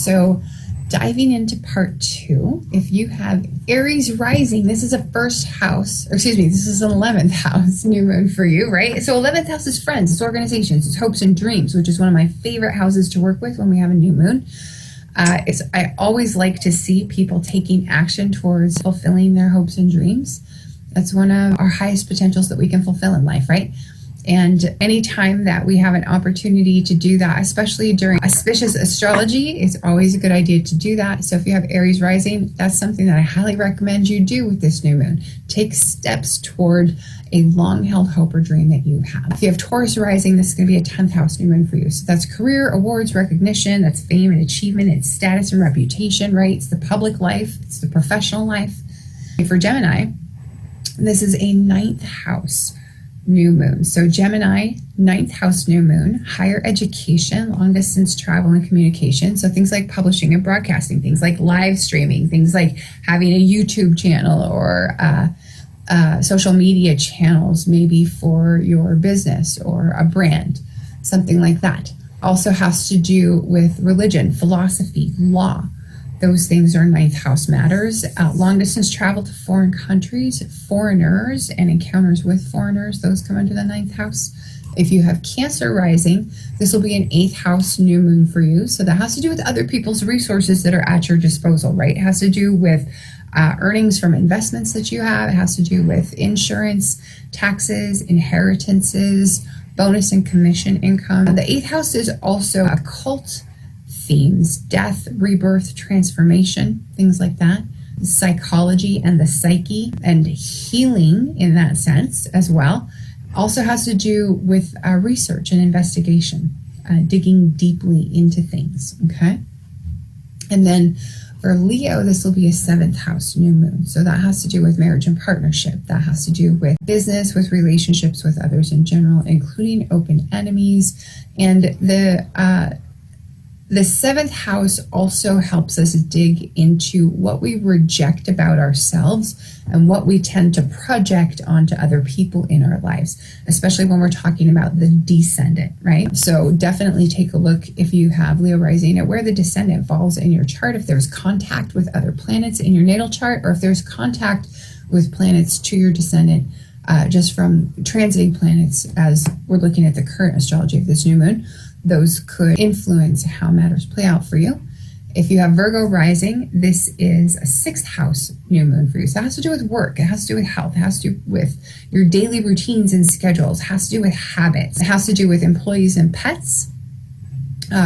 So diving into part 2, if you have Aries rising, this is a first house, or excuse me, this is an 11th house new moon for you, right? So 11th house is friends, it's organizations, it's hopes and dreams, which is one of my favorite houses to work with when we have a new moon. I always like to see people taking action towards fulfilling their hopes and dreams. That's one of our highest potentials that we can fulfill in life, right? And anytime that we have an opportunity to do that, especially during auspicious astrology, it's always a good idea to do that. So if you have Aries rising, that's something that I highly recommend you do with this new moon. Take steps toward a long-held hope or dream that you have. If you have Taurus rising, this is going to be a 10th house new moon for you. So that's career, awards, recognition, that's fame and achievement, it's status and reputation, right? It's the public life, it's the professional life. For Gemini, this is a 9th house new moon. So Gemini, 9th house new moon, higher education, long distance travel and communication. So things like publishing and broadcasting, things like live streaming, things like having a YouTube channel or social media channels, maybe for your business or a brand, something like that. Also has to do with religion, philosophy, law. Those things are 9th house matters. Long distance travel to foreign countries, foreigners and encounters with foreigners, those come under the 9th house. If you have Cancer rising, this will be an 8th house new moon for you. So that has to do with other people's resources that are at your disposal, right? It has to do with earnings from investments that you have. It has to do with insurance, taxes, inheritances, bonus and commission income. The 8th house is also occult themes, death, rebirth, transformation, things like that, psychology and the psyche and healing in that sense as well. Also has to do with research and investigation, digging deeply into things, okay? And then for Leo, this will be a 7th house new moon. So that has to do with marriage and partnership. That has to do with business, with relationships with others in general, including open enemies. And the 7th house also helps us dig into what we reject about ourselves and what we tend to project onto other people in our lives, especially when we're talking about the descendant, right? So definitely take a look, if you have Leo rising, at where the descendant falls in your chart, if there's contact with other planets in your natal chart, or if there's contact with planets to your descendant just from transiting planets as we're looking at the current astrology of this new moon. Those could influence how matters play out for you. If you have Virgo rising, this is a 6th house new moon for you. So it has to do with work. It has to do with health. It has to do with your daily routines and schedules. It has to do with habits. It has to do with employees and pets.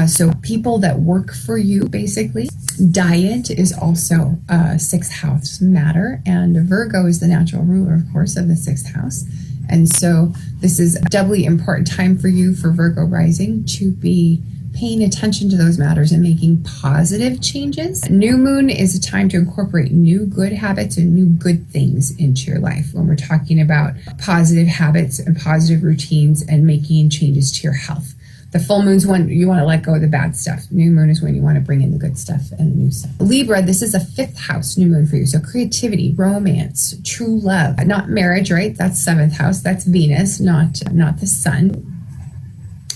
So people that work for you, basically. Diet is also a 6th house matter. And Virgo is the natural ruler, of course, of the 6th house. And so this is a doubly important time for you, for Virgo rising, to be paying attention to those matters and making positive changes. New moon is a time to incorporate new good habits and new good things into your life when we're talking about positive habits and positive routines and making changes to your health. The full moon's when you want to let go of the bad stuff. New moon is when you want to bring in the good stuff and the new stuff. Libra, this is a 5th house new moon for you. So creativity, romance, true love, not marriage, right? That's 7th house. That's Venus, not the sun.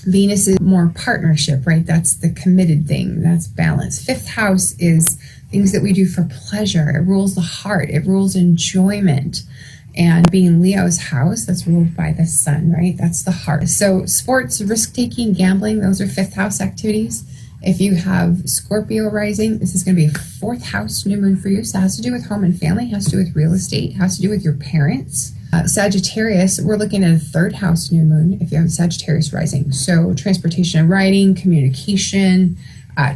Venus is more partnership, right? That's the committed thing. That's balance. 5th house is things that we do for pleasure. It rules the heart. It rules enjoyment. And being Leo's house, that's ruled by the sun, right? That's the heart. So sports, risk-taking, gambling, those are 5th house activities. If you have Scorpio rising, this is going to be a 4th house new moon for you. So it has to do with home and family, it has to do with real estate, it has to do with your parents. Sagittarius, we're looking at a 3rd house new moon if you have Sagittarius rising. So transportation and writing, communication,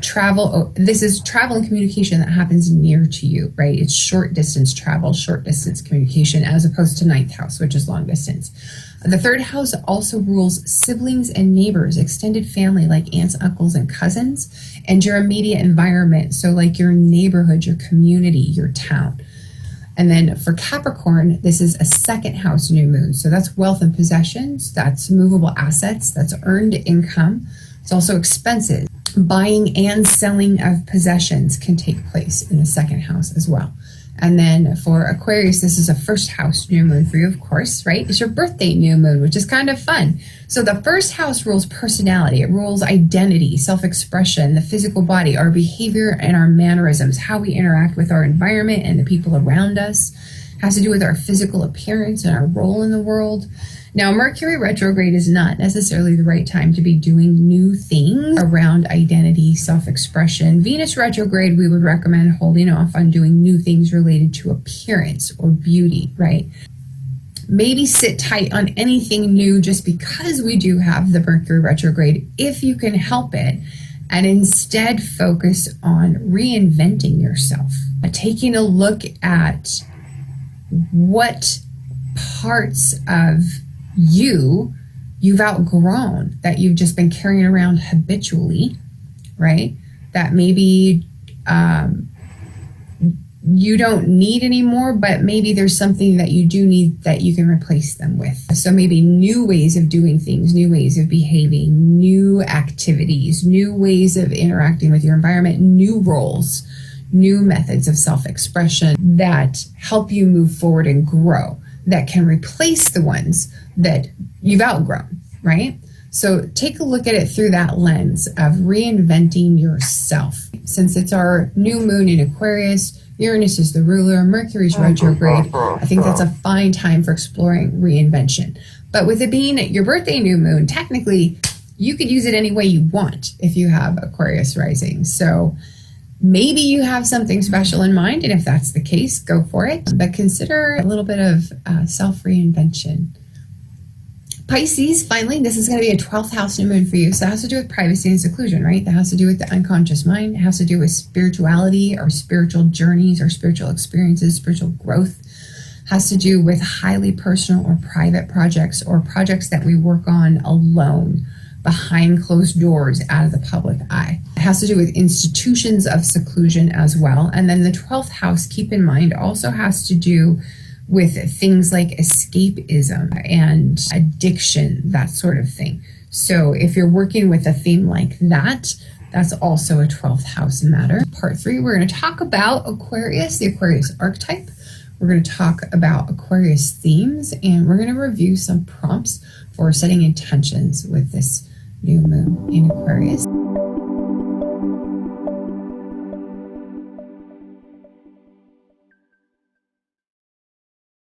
travel. This is travel and communication that happens near to you, right? It's short distance travel, short distance communication, as opposed to 9th house, which is long distance. The 3rd house also rules siblings and neighbors, extended family like aunts, uncles, and cousins, and your immediate environment. So like your neighborhood, your community, your town. And then for Capricorn, this is a 2nd house new moon. So that's wealth and possessions, that's movable assets, that's earned income. It's also expenses. Buying and selling of possessions can take place in the 2nd house as well. And then for Aquarius, this is a first house new moon for you, of course, right? It's your birthday new moon, which is kind of fun. So the first house rules personality. It rules identity, self-expression, the physical body, our behavior and our mannerisms, how we interact with our environment and the people around us. It has to do with our physical appearance and our role in the world. Now, Mercury retrograde is not necessarily the right time to be doing new things around identity, self-expression. Venus retrograde, we would recommend holding off on doing new things related to appearance or beauty, right? Maybe sit tight on anything new just because we do have the Mercury retrograde, if you can help it, and instead focus on reinventing yourself, taking a look at what parts of you've outgrown, that you've just been carrying around habitually, right? That maybe you don't need anymore, but maybe there's something that you do need that you can replace them with. So maybe new ways of doing things, new ways of behaving, new activities, new ways of interacting with your environment, new roles, new methods of self-expression that help you move forward and grow, that can replace the ones that you've outgrown, right? So take a look at it through that lens of reinventing yourself. Since it's our new moon in Aquarius, Uranus is the ruler, Mercury's retrograde, I think that's a fine time for exploring reinvention. But with it being your birthday new moon, technically, you could use it any way you want if you have Aquarius rising. So maybe you have something special in mind, and if that's the case, go for it. But consider a little bit of self-reinvention. Pisces, finally, this is going to be a 12th house new moon for you. So that has to do with privacy and seclusion, right? That has to do with the unconscious mind. It has to do with spirituality or spiritual journeys or spiritual experiences, spiritual growth. It has to do with highly personal or private projects or projects that we work on alone, behind closed doors, out of the public eye. It has to do with institutions of seclusion as well. And then the 12th house, keep in mind, also has to do with things like escapism and addiction, that sort of thing. So if you're working with a theme like that, that's also a 12th house matter. Part 3, we're going to talk about Aquarius, the Aquarius archetype. We're going to talk about Aquarius themes, and we're going to review some prompts for setting intentions with this new moon in Aquarius.